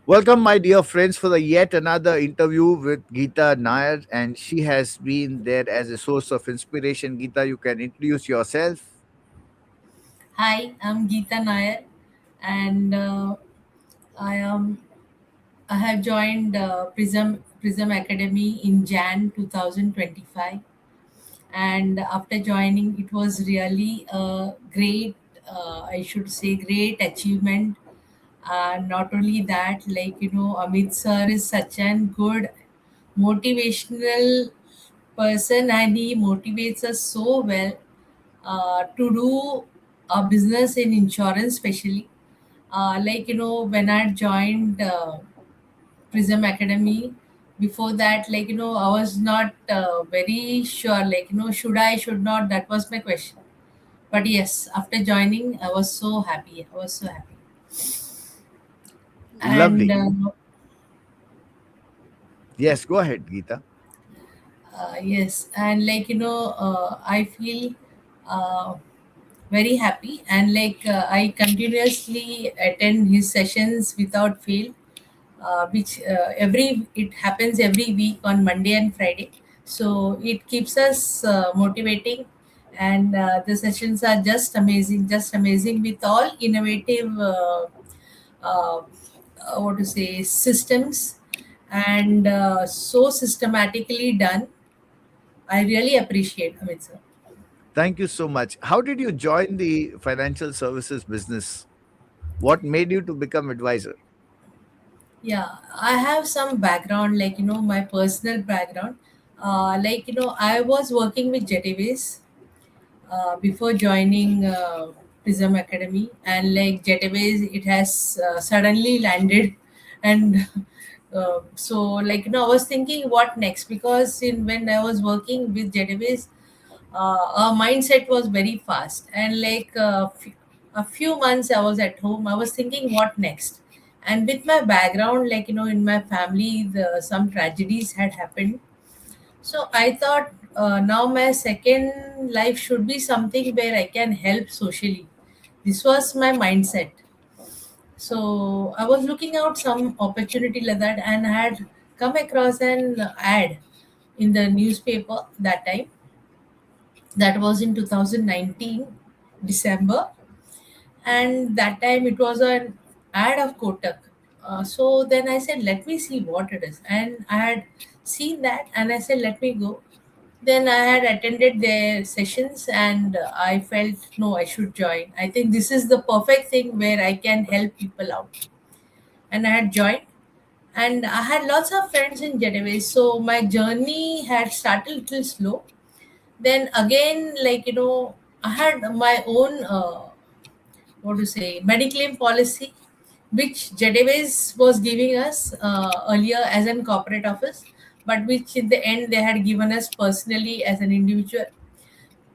Welcome, my dear friends, for the yet another interview with Geeta Nair, and she has been there as a source of inspiration. Geeta, you can introduce yourself. Hi, I'm Geeta Nair, and I am. I have joined Prism Academy in Jan 2025, and after joining, it was really a great, I should say, great achievement. Not only that, Amit sir is such an good motivational person, and he motivates us so well to do a business in insurance, especially. When I joined Prism Academy, before that, I was not very sure, should I, should not, that was my question. But yes, after joining, I was so happy. I was so happy. And Lovely. Yes, go ahead, Geeta. yes, and I feel uh, very happy, and I continuously attend his sessions without fail, which every it happens every week on Monday and Friday. So it keeps us motivating, and the sessions are just amazing with all innovative, uh, what to say, systems, and so systematically done. I really appreciate Amit sir. Thank you so much. How did you join the financial services business? What made you to become advisor? Yeah, I have some background, my personal background. I was working with Jetaways before joining Prism Academy, and like Jetaways, it has suddenly landed, and I was thinking what next, because in when I was working with Jetaways, our mindset was very fast, and a few months I was at home, I was thinking what next. And with my background, in my family, some tragedies had happened, so I thought, now my second life should be something where I can help socially. This was my mindset. So I was looking out some opportunity like that, and I had come across an ad in the newspaper that time. That was in 2019 December, and that time it was an ad of Kotak. So then I said, let me see what it is, and I had seen that, and I said, let me go. Then I had attended their sessions, and I felt, no, I should join. I think this is the perfect thing where I can help people out, and I had joined. And I had lots of friends in Getaway, so my journey had started a little slow. Then again, I had my own, what to say, mediclaim policy, which Jetaways was giving us earlier as an corporate office, but which in the end they had given us personally as an individual.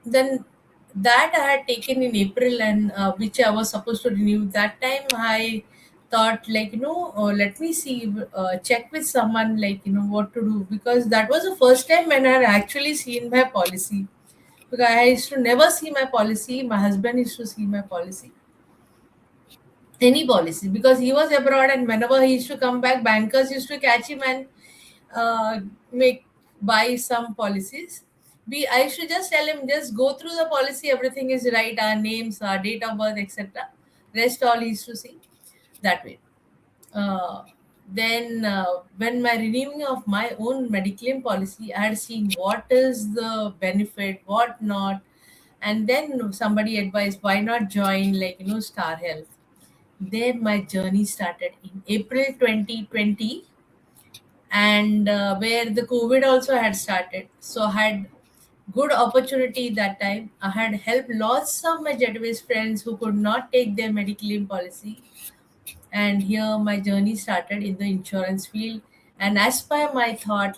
Then that I had taken in April, and which I was supposed to renew. That time I thought, let me see, check with someone, what to do, because that was the first time when I had actually seen my policy. Because I used to never see my policy. My husband used to see my policy, any policy, because he was abroad, and whenever he used to come back, bankers used to catch him and uh, make buy some policies. I should just tell him, just go through the policy, everything is right, our names, our date of birth, etc. Rest all he used to see that way. uh, then when my renewing of my own mediclaim policy, I had seen what is the benefit, what not. And then somebody advised, why not join, Star Health. There my journey started in April 2020, and where the COVID also had started. So I had good opportunity that time. I had helped lots of my Jetways friends who could not take their medical policy, and here my journey started in the insurance field. And as per my thought,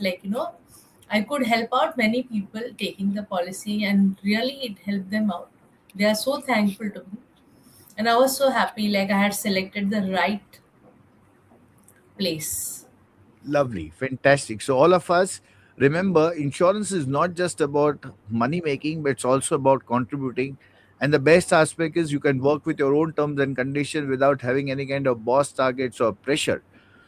I could help out many people taking the policy, and really it helped them out. They are so thankful to me, and I was so happy, like I had selected the right place. Lovely, fantastic. So, all of us remember insurance is not just about money making, but it's also about contributing. And the best aspect is you can work with your own terms and conditions without having any kind of boss targets or pressure.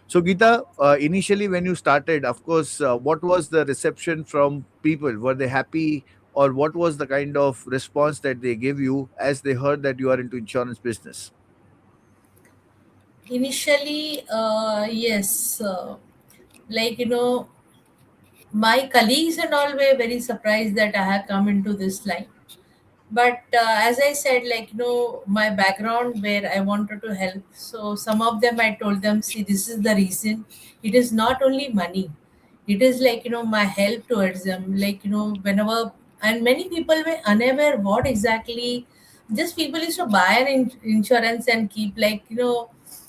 So, Geeta, initially when you started, of course, what was the reception from people? Were they happy, or what was the kind of response that they gave you as they heard that you are into insurance business? Initially, yes, my colleagues and all were very surprised that I have come into this line. But as I said, my background where I wanted to help. So some of them I told them, see, this is the reason. It is not only money. It is my help towards them. Whenever, and many people were unaware what exactly. Just people used to buy an insurance and keep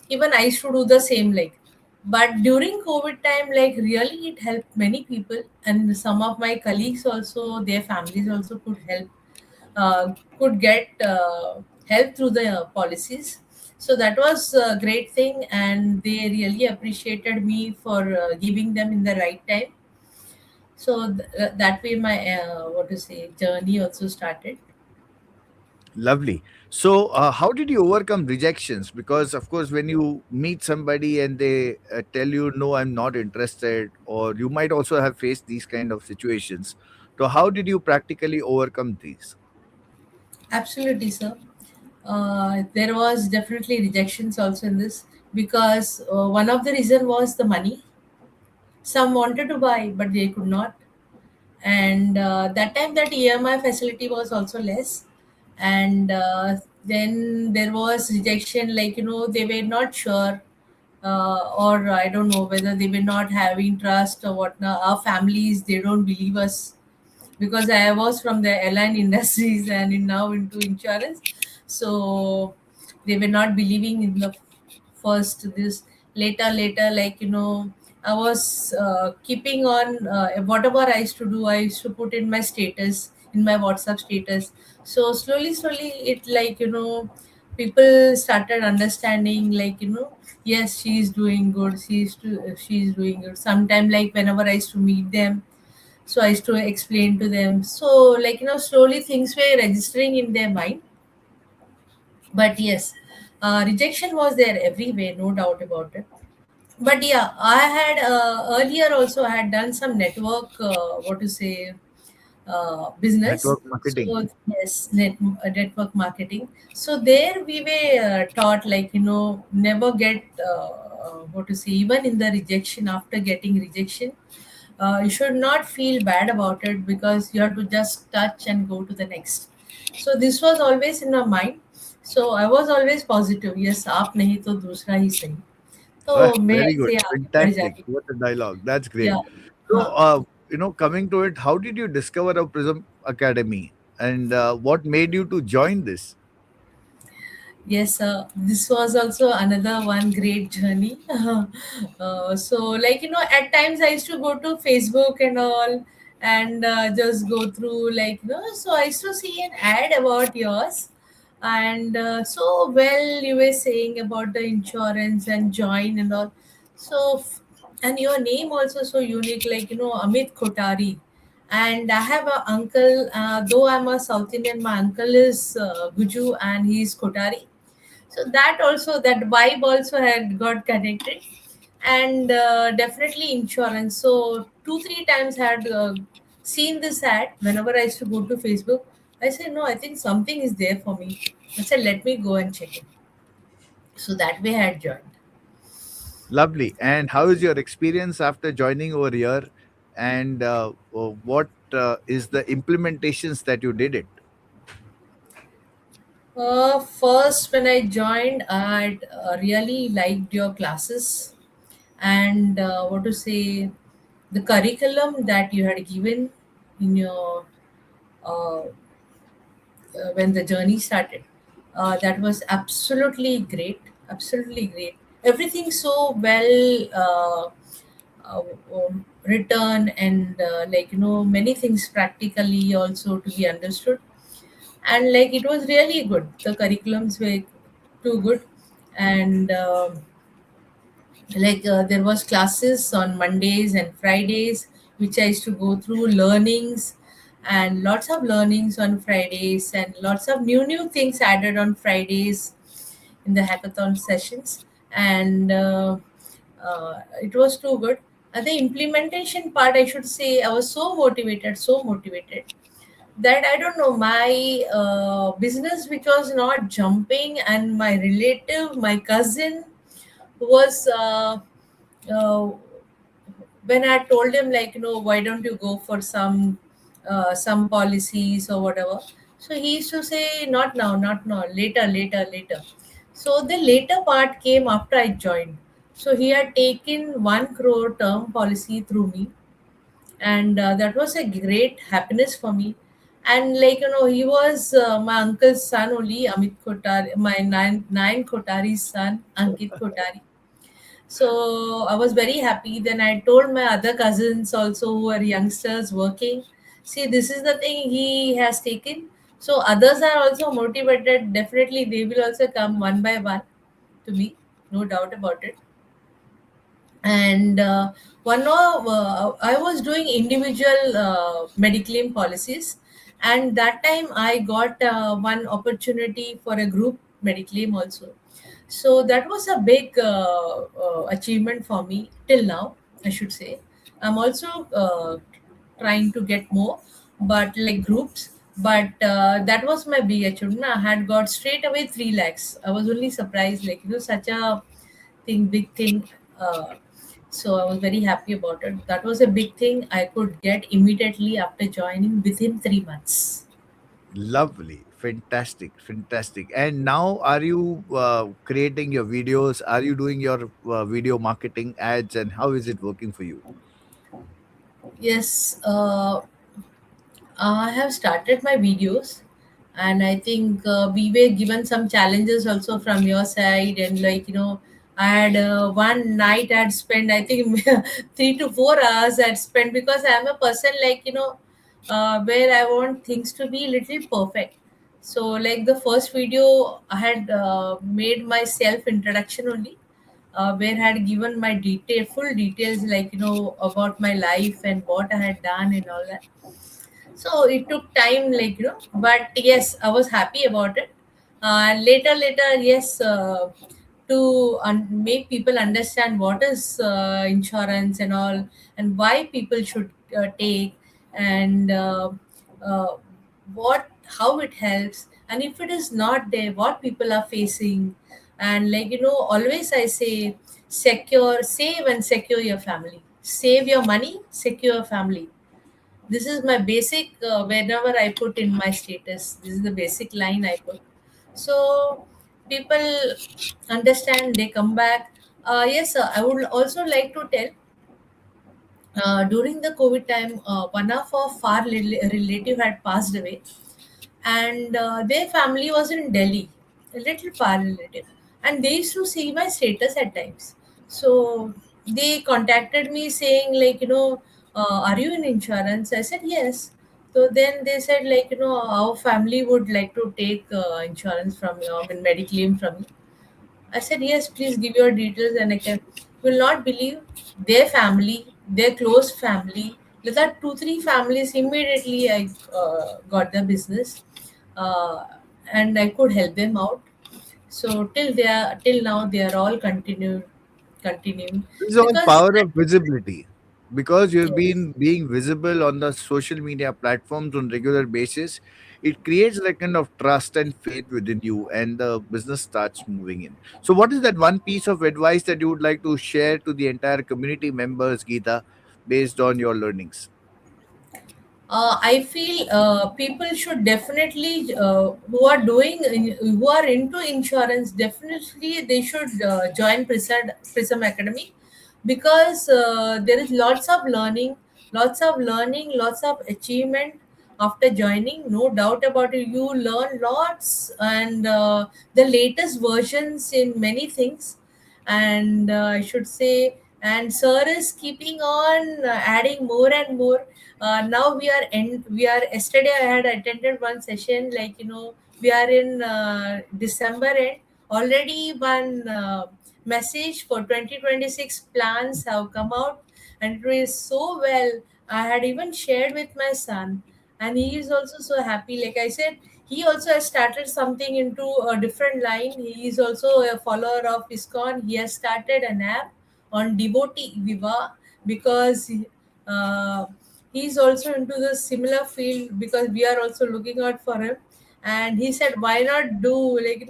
even I used to do the same but during COVID time, really it helped many people, and some of my colleagues also, their families also could get help through the policies. So that was a great thing, and they really appreciated me for giving them in the right time. So that way, my what to say journey also started. Lovely. So, how did you overcome rejections? Because, of course, when you meet somebody and they tell you, no, I'm not interested, or you might also have faced these kind of situations. So, how did you practically overcome these? Absolutely, sir. There was definitely rejections also in this because one of the reason was the money. Some wanted to buy, but they could not, and that time that EMI facility was also less, and then there was rejection, they were not sure, or I don't know whether they were not having trust or what. Now our families, they don't believe us because I was from the airline industries and now into insurance. So they were not believing in the first this. Later, I was keeping on whatever I used to do. I used to put in my status, in my WhatsApp status. So slowly, it people started understanding, yes, she's doing good. She's doing good. Sometime whenever I used to meet them, so I used to explain to them. So slowly things were registering in their mind. But yes, rejection was there everywhere, no doubt about it. But yeah, I had earlier also I had done some network, what to say business. Network marketing. So yes, network marketing. So there we were taught, never get what to say, even in the rejection, after getting rejection, you should not feel bad about it, because you have to just touch and go to the next. So this was always in my mind. So I was always positive. Yes, आप नहीं तो दूसरा ही सही. तो मैं Very good. ऐसे आगे बढ़ Fantastic. जाती. What a dialogue. That's great. Yeah. So, हाँ. coming to it, how did you discover a Prism Academy, and what made you to join this? Yes, this was also another one great journey. So, at times I used to go to Facebook and all, and just go through, so I used to see an ad about yours. And so, well, you were saying about the insurance and join and all. So, and your name also so unique, Amit Kotari. And I have a uncle, though I'm a South Indian, my uncle is Guju and he's Kotari. So that also, that vibe also had got connected. And definitely insurance. So 2 3 times had seen this ad whenever I used to go to Facebook. I said, no, I think something is there for me. I said, let me go and check it. So that way I had joined. Lovely. And how is your experience after joining over here? And what is the implementations that you did it? First, when I joined, I really liked your classes, and what to say, the curriculum that you had given in your uh, when the journey started. That was absolutely great, absolutely great. Everything so well written, and many things practically also to be understood. And it was really good. The curriculums were too good, and there was classes on Mondays and Fridays, which I used to go through learnings, and lots of learnings on Fridays and lots of new things added on Fridays in the hackathon sessions. And it was too good. The implementation part, I should say, I was so motivated that I don't know, my business which was not jumping, and my relative, my cousin, who was uh, when I told him, like, why don't you go for some policies or whatever. So he used to say, not now, not now, later, later, later. So the later part came after I joined. So he had taken 1 crore term policy through me, and that was a great happiness for me. And, like, he was my uncle's son only, Amit Kotari, my nine Kotari's son, Ankit Kotari. So I was very happy. Then I told my other cousins also, who are youngsters working, see, this is the thing he has taken. So others are also motivated. Definitely they will also come one by one to me, no doubt about it. And one of I was doing individual mediclaim policies, and that time I got one opportunity for a group mediclaim also. So that was a big achievement for me till now, I should say. I'm also trying to get more, but like groups. But that was my big achievement. I had got straight away 3 lakhs. I was only surprised, like, such a big thing. So I was very happy about it. That was a big thing I could get immediately after joining within 3 months. Lovely, fantastic, fantastic. And now, are you creating your videos? Are you doing your video marketing ads, and how is it working for you? Yes, I have started my videos, and I think we were given some challenges also from your side. And, like, I had one night I'd spent, I think, 3 to 4 hours I'd spent, because I'm a person, like, where I want things to be little perfect. So, like, the first video I had made my self introduction only, where I had given my full details, like, about my life and what I had done and all that. So it took time, like, but yes, I was happy about it. Later, yes, make people understand what is insurance and all, and why people should take, and uh, what how it helps, and if it is not there, what people are facing. And, like, always I say, save and secure your family. Save your money, secure your family. This is my basic, whenever I put in my status, this is the basic line I put. So people understand, they come back. Yes, sir, I would also like to tell, during the COVID time, one of our relative had passed away, and their family was in Delhi, a little far relative, and they used to see my status at times. So they contacted me saying, like, are you in insurance? I said yes. So then they said, like, our family would like to take insurance from you, I mean, mediclaim from you. I said, yes, please give your details, and I can. You will not believe, their family, their close family, like that, 2, 3 families immediately. I got the business, uh, and I could help them out. So till now they are all continuing, This is all because power of visibility. Because you've yes. been being visible on the social media platforms on regular basis, it creates like kind of trust and faith within you, and the business starts moving in. So, what is that one piece of advice that you would like to share to the entire community members, Geeta, based on your learnings? I feel people should definitely, who are into insurance, definitely they should join Prism Academy, because there is lots of achievement after joining. No doubt about it. You learn lots, and the latest versions in many things. And I should say, and sir is keeping on adding more and more. Now we are yesterday I had attended one session, like, we are in December end. Already one message for 2026 plans have come out, and it is so well. I had even shared with my son, and he is also so happy. Like I said, he also has started something into a different line. He is also a follower of ISKCON. He has started an app on devotee Viva, because uh, he's also into the similar field, because we are also looking out for him. And he said, why not do, like,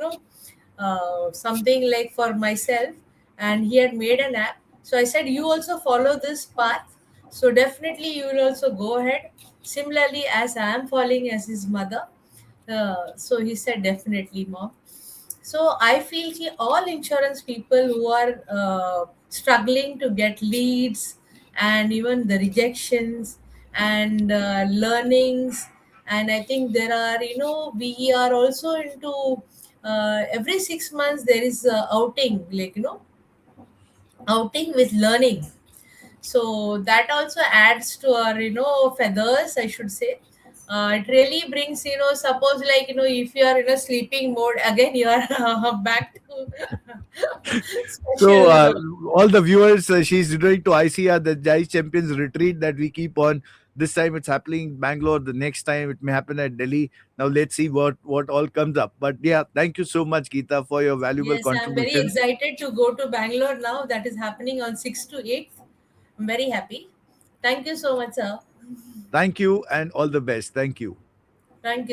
something like for myself. And he had made an app, so I said, you also follow this path, so definitely you will also go ahead, similarly as I am following as his mother. So he said, definitely, mom. So I feel all insurance people who are struggling to get leads, and even the rejections, and learnings. And I think there are, we are also into, every 6 months there is a outing, like, outing with learning. So that also adds to our, feathers, I should say. It really brings, suppose, like, if you are in a sleeping mode, again you are back to So, special. all the viewers, she's doing to ICR, the Jai Champions retreat that we keep on. This time it's happening in Bangalore. The next time it may happen at Delhi. Now let's see what all comes up. But yeah, thank you so much, Geeta, for your valuable Yes, I'm very contributions. excited to go to Bangalore now. That is happening on 6th to 8th. I'm very happy. Thank you so much, sir. Thank you and all the best. Thank you. Thank you.